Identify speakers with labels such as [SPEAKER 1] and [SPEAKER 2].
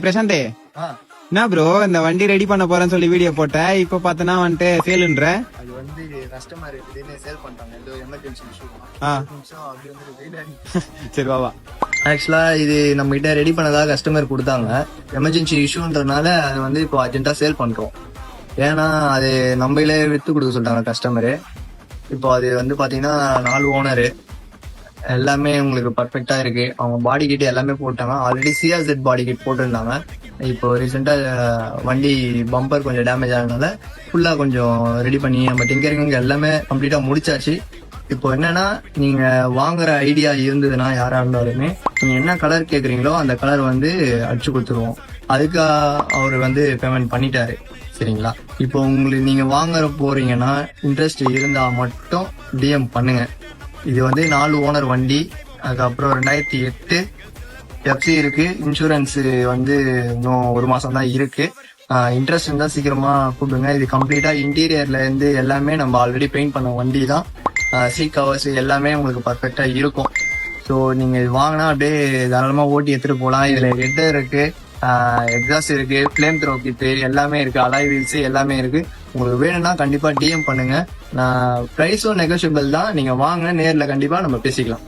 [SPEAKER 1] பிரசாந்தே, என்ன ப்ரோ இந்த வண்டி ரெடி பண்ண போறேன்னு சொல்லி வீடியோ போட்ட, இப்ப பாத்தனா வந்துட்டு சேலுன்ற?
[SPEAKER 2] அது வந்து கஸ்டமர் திடீர்னு சேல் பண்ணிட்டாங்க, ஏதோ எமர்ஜென்சி இஷ்யூ.
[SPEAKER 1] சரி வா.
[SPEAKER 2] ஆக்சுவலா இது நம்ம கிட்ட ரெடி பண்ணதா கஸ்டமர் கொடுத்தாங்க. எமர்ஜென்சி இஷ்யூன்றதுனால அது வந்து இப்போ அர்ஜென்ட்டா சேல் பண்றோம். ஏன்னா அது நம்மளே வித்து கொடுக்க சொல்லிட்டாங்க கஸ்டமரு. இப்போ அது வந்து பாத்தீங்கன்னா 4 ஓனரு, எல்லாமே உங்களுக்கு பர்ஃபெக்டா இருக்கு. அவங்க பாடி கிட் எல்லாமே போட்டாங்க. ஆல்ரெடி CRZ பாடி கிட் போட்டிருந்தாங்க. இப்போ ரீசெண்டா வண்டி பம்பர் கொஞ்சம் டேமேஜ் ஆனதுனால ஃபுல்லா கொஞ்சம் ரெடி பண்ணி நம்ம டிங்கரிங் எல்லாமே கம்ப்ளீட்டா முடிச்சாச்சு. இப்போ என்னன்னா, நீங்க வாங்குற ஐடியா இருந்ததுன்னா யாரா இருந்தாலுமே நீங்க என்ன கலர் கேக்குறீங்களோ அந்த கலர் வந்து அடிச்சு கொடுத்துருவோம். அதுக்கு அவர் வந்து பேமெண்ட் பண்ணிட்டாரு. சரிங்களா? இப்போ உங்களுக்கு நீங்க வாங்குற போறீங்கன்னா இன்ட்ரெஸ்ட் இருந்தா மட்டும் DM பண்ணுங்க. இது வந்து 4 ஓனர் வண்டி. அதுக்கப்புறம் 2008 FC இருக்கு. இன்சூரன்ஸ் வந்து இன்னும் 1 மாசம் தான் இருக்கு. இன்ட்ரெஸ்ட் இருந்தா சீக்கிரமா கூப்பிடுங்க. இது கம்ப்ளீட்டா இன்டீரியர்ல இருந்து எல்லாமே நம்ம ஆல்ரெடி பெயிண்ட் பண்ண வண்டி தான். சீட் கவர்ஸ் எல்லாமே உங்களுக்கு பர்ஃபெக்டா இருக்கும். ஸோ நீங்க இது வாங்கினா அப்படியே தாராளமா ஓட்டி எடுத்துட்டு போகலாம். இதுல ஹெட் இருக்கு, எக்ஸாஸ்ட் இருக்கு, ஃபிளேம் த்ரோ கிட் எல்லாமே இருக்கு, அலாய் வீல்ஸ் எல்லாமே இருக்கு. உங்களுக்கு வேணும்னா கண்டிப்பா DM பண்ணுங்க. பிரைஸும் நெகோஷியபிள் தான். நீங்க வாங்க, நேர்ல கண்டிப்பா நம்ம பேசிக்கலாம்.